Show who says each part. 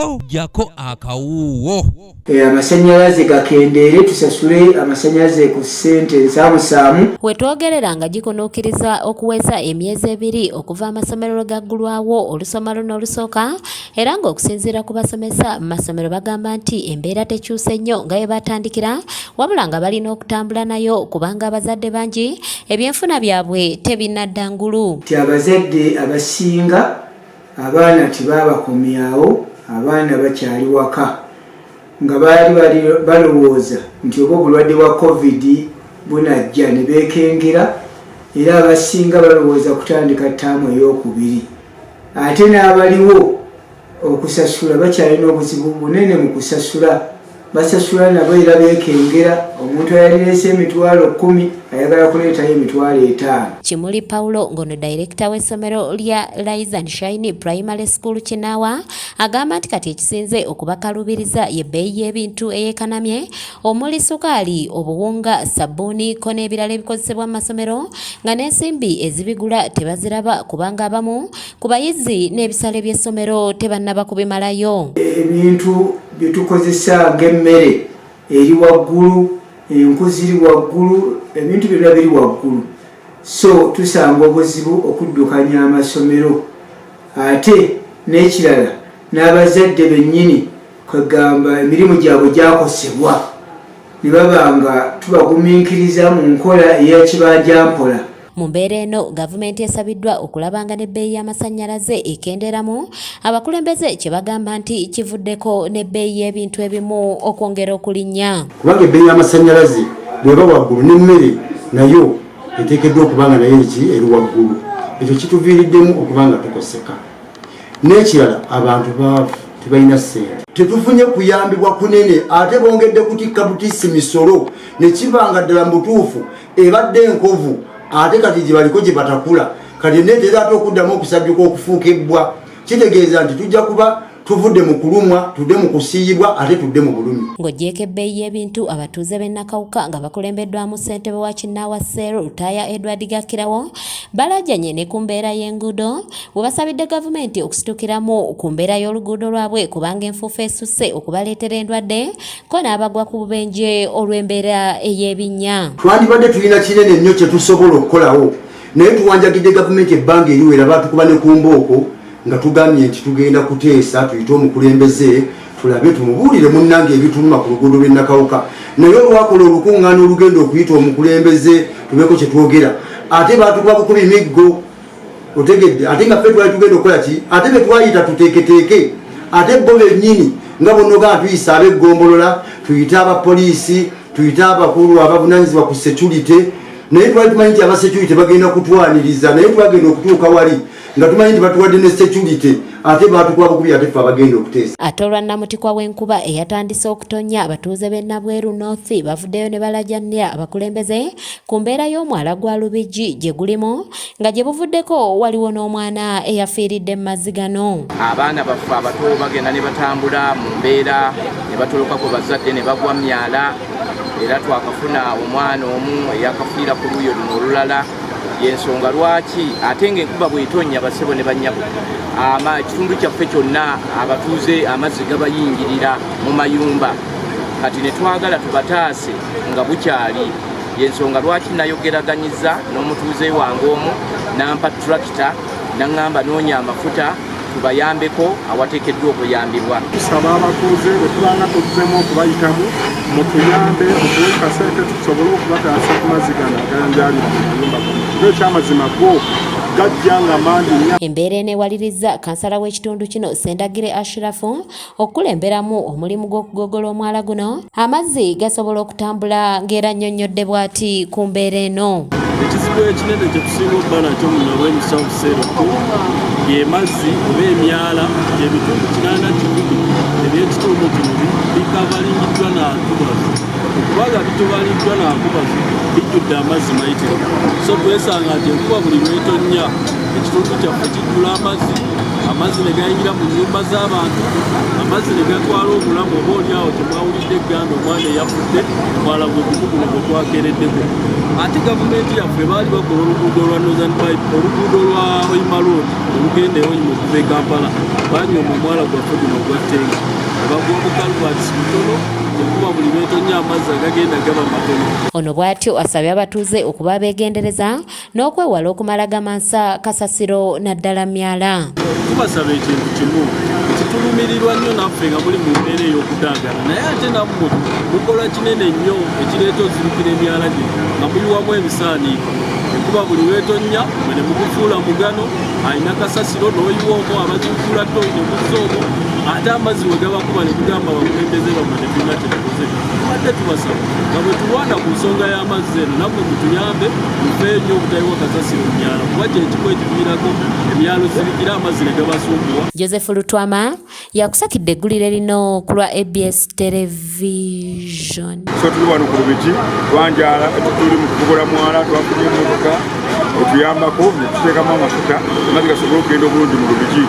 Speaker 1: ko jako akawuwo.
Speaker 2: Amasanyalaze gakendeere tusasule amasanyalaze ku ssente nsaamusaamu.
Speaker 3: Wetwogerera nga gikonookiriza okuweza emyezi 2 okuva amasomero gaggulwawo olusoma luno olusooka, era ng'okusinziira ku basomesa mu masomero bagamba nti embeera tekyuse nnyo nga bwe batandikira, wabula nga balina okutambula nayo kubanga abazadde bangi ebyenfuna byabwe tebinnadda ngulu.
Speaker 2: Abazadde abasinga abaana tebaabakomyawo, abaana bakyali waka nga baali balowooza nti oba obulwadde bwa covid bunajja ne beekengera, era abasinga balowooza kutandika ttaamu ey'okubiri. Ate n'abaliwo okusasula bakyalina obuzibu bunene mu kusasula, basasula nabo era beekengera. Omuntu ayalireese emitwalo 10 ayagala kuleetayo emitwalo 5.
Speaker 3: Kimuli Paulo ngono director w'essomero lya Rise and Shine Primary School Kinaawa agamba nti kati ekisinze okubakalubiriza y'ebbeeyi y'ebintu eyeekanamye omuli sukaali, obuwunga, sabbuuni ko n'ebirala ebikozesebwa mu masomero nga n'ensimbi ezibigula tebaziraba kubanga abamu ku bayizi n'ebisale by'essomero tebannaba kubimalayo.
Speaker 2: Ebintu bye tukozesa ng'emmere eri waggulu, enku ziri waggulu, ebintu byonna biri waggulu. So tusanga obuzibu okuddukanya amasomero. Ate n'ekirala n'abazadde bennyini kwegamba emirimu gyabwe gyakosebwa ne baba nga tubagumiikiriza mu nkola ey'ekibanja-mpola.
Speaker 3: Mu mbeera eno gavumenti esabiddwa okulabanga n'ebbeeyi y'amasannyalaze ekenderamu, abakulembeze kye bagamba nti kivuddeko n'ebbeeyi y'ebintu ebimu okwongera okulinnya.
Speaker 4: Kubanga ebbeeyi y'amasannyalaze bw'eba waggulu n'emmere nayo eteekeddwa okubanga nayo eri waggulu. Ekyo kituviiriddemu okubanga tukoseka. N'ekirala abantu baavu tebalina ssente. Tetufunye kuyambibwa kunene, ate bongedde kutikka butisi misolo ne kibanga ddala mu butuufu ebadde enkovu, ate kati gye baliko gye batakula, kati neetera ate okuddamu okusajjuka okufuuka ebbwa. Kitegeeza nti tujja kuba tuvudde mu kulumwa, tudde mu kusiiyibwa, ate tudde mu bulumi.
Speaker 3: Ng'ogyeko ebbeeyi y'ebintu, abatuuze b'e Nakawuka nga bakulembeddwamu ssentebe wa Kinaawa Seero Lutaaya Edward Gakirawo balaajanye ne ku mbeera y'enguudo, bwe basabidde gavumenti okusitukiramu ku mbeera y'oluguudo lwabwe kubanga enfuufu esusse okubaleetera endwadde ko n'abagwa ku bubenje olw'embeera ey'ebinnya.
Speaker 4: Twandibadde tulina kinene nnyo kye tusobola okukolawo, naye tuwanjagidde gavumenti ebbanga eriwera baatukuba ne ku mbooko nga tugambye nti tugenda kuteesa tuyite omukulembeze tulabe tumubuulire munnange ebituluma ku luguudo lw'e Nakawuka. Naye olwakola olukuŋŋaana olugenda okuyita omukulembeze tubeeko kye twogera, ate baatukuba bukubi miggo, otegedde, ate nga ffe twali tugenda okukola ki, ate be twayita tuteeketeeke, ate bo bennyini nga bonnoga tuyisa ab'eggombolola, tuyite abapoliisi, tuyite abakulu abavunaanyizibwa ku security, naye twali tumanyi nti abasecurity bagenda kutwaniriza, naye twagenda okutuuka wali nga tumanyi nti batuwadde ne security, ate baatukuba bukubi ate ffe abagenda okuteesa.
Speaker 3: Ate olwannamutikwa w'enkuba eyatandise okutonnya, abatuuze b'e Nabweru North bavuddeyo ne balaajanya abakulembeze ku mbeera y'omwala gwa Lubigi gye gulimu, nga gye buvuddeko waliwo n'omwana eyafiiridde mu mazzi gano.
Speaker 5: Abaana baffe abato bagenda ne batambula mu mbeera ne batolokako bazadde ne bagwa myala, era twakafuna omwana omu eyakafiira ku luuyo luno olulala. Yensonga lwaki ate ng'enkuba bw'etonnya basebo ne bannyabo ekitundu kyaffe kyonna abatuuze amazzi gabayingirira mu mayumba, kati ne twagala tubataase nga bukyali. Yensonga lwaki nayogeraganyiza n'omutuuze wange omu nampa tulakita naŋŋamba noonya amafuta tubayambeko awateekeddwa okuyambibwa.
Speaker 6: Tusaba abatuuze bwe tubanga tuzzemu okubayitamu mutuyambe okuwa kasente tusobole okubataasa ku mazzi gano agayanjaalira mu mayumba gano. Ekyamazima go gajja nga mangi nnyo.
Speaker 3: Embeera eneewaliriza kansala w'ekitundu kino Sendagire Ashrafu okukulemberamu omulimu gw'okugogola omwala guno, amazzi gasobola okutambula ng'era nnyonnyodde bw'ati ku mbeera eno.
Speaker 6: Ekizibu ekinene kye tusinga okuba nakyo mu Nabweru South Seerutu ye mazzi oba emyala gy'ebitundu 80 eby'ekitundu kino bikavalingiddwa n'ankubazi. Okubaga bitubaliddwa n'ankubazi bijjudde amazzi mayitirivu, so twesanga nti enkuba buli lw'etonnya ekitundu kyaffe kijjula amazzi, amazzi ne gayingira mu nnyumba z'abantu, amazzi ne gatwala obulamu oba oliawo temwawulidde egganda omwana eyafudde omwala gwe guguguno gwe twakeereddeko. Ate gavumenti yaffe baali bakola oluguudo lwa Northern Pipe, oluguudo lwa Oyima Road olugenda Oyima okuva e Kampala, banyooma omwala gwaffe guno ogwa Ttenga ne bagwa obukalubaatisi butono, ekuba buli beetonnya amazzi agagenda gaba matono.
Speaker 3: Ono bw'atyo asabye abatuuze okuba beegendereza n'okwewala okumala gamansa kasasiro naddala myala.
Speaker 6: Tubasaba ekintu kimu, kitulumirirwa nnyo naffe nga muli mu mbeera ey'okudaagana, naye ate nammwe mukola kinene nnyo ekireeta ozirukira emyala gino nga muyiwamu ebisaaniiko. Ekuba buli weetonnya mwe ne mugufuula mugano, alina kasasiro n'oyiwa omwo, abazuukula ttooyi ne muzza omwo, ate amazzi we gabakuba ne tugamba bakulembeze bamwe ne tulina kyetukoze. Tubadde tubasaba nga bwe tulwana ku nsonga y'amazzi eno, nammwe mutuyambe mufeeyo nnyo obutayiwa kasasiro mu myala, kuba kye kimu ekiviirako emyalo zirikira amazzi ne gabasumbuwa.
Speaker 3: Joseph Lutwama yakusakidde eggulire lino ku lwa ABS Television.
Speaker 7: So tuli wano ku Lubigi lwanjala tuli mu kugogola mwala, twafunye emmotoka etuyambako ne tuteekamu amafuta amazzi gasobole okugenda obulungi mu Lubigi.